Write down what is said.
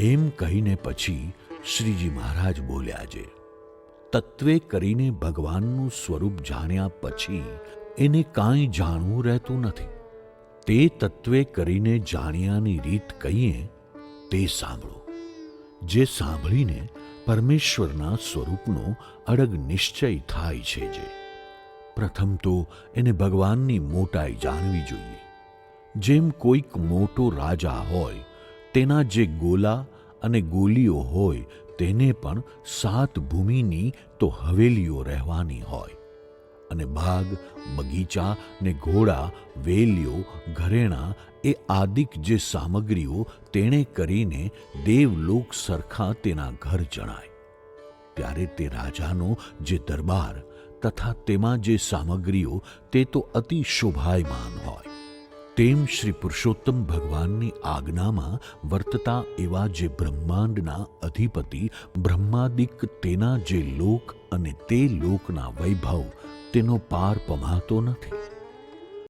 એમ કહીને પછી શ્રીજી મહારાજ બોલ્યા છે, તત્વે કરીને ભગવાનનું સ્વરૂપ જાણ્યા પછી એને કાંઈ જાણવું રહેતું નથી. તે તત્વે કરીને જાણ્યાની રીત કહીએ તે સાંભળો. જે સાંભળીને પરમેશ્વરના સ્વરૂપનો અડગ નિશ્ચય થાય છે. જે પ્રથમ તો એને ભગવાનની મોટાઈ જાણવી જોઈએ. જેમ કોઈક મોટો રાજા હોય, તેના જે ગોલા અને ગોલીઓ હોય તેને પણ 7 ભૂમિની તો હવેલીઓ રહેવાની હોય, અને બાગ, બગીચા ને ઘોડા, વેલીઓ, ઘરેણાં એ આદિક જે સામગ્રીઓ તેણે કરીને દેવલોક સરખા તેના ઘર જણાય. ત્યારે તે રાજાનો જે દરબાર તથા તેમાં જે સામગ્રીઓ તે તો અતિ શોભાયમાન હોય. તેમ શ્રી પુરુષોત્તમ ભગવાનની આજ્ઞામાં વર્તતા એવા જે બ્રહ્માંડના અધિપતિ બ્રહ્માદિક તેના જે લોક અને તે લોકના વૈભવ તેનો પાર પમાતો નથી.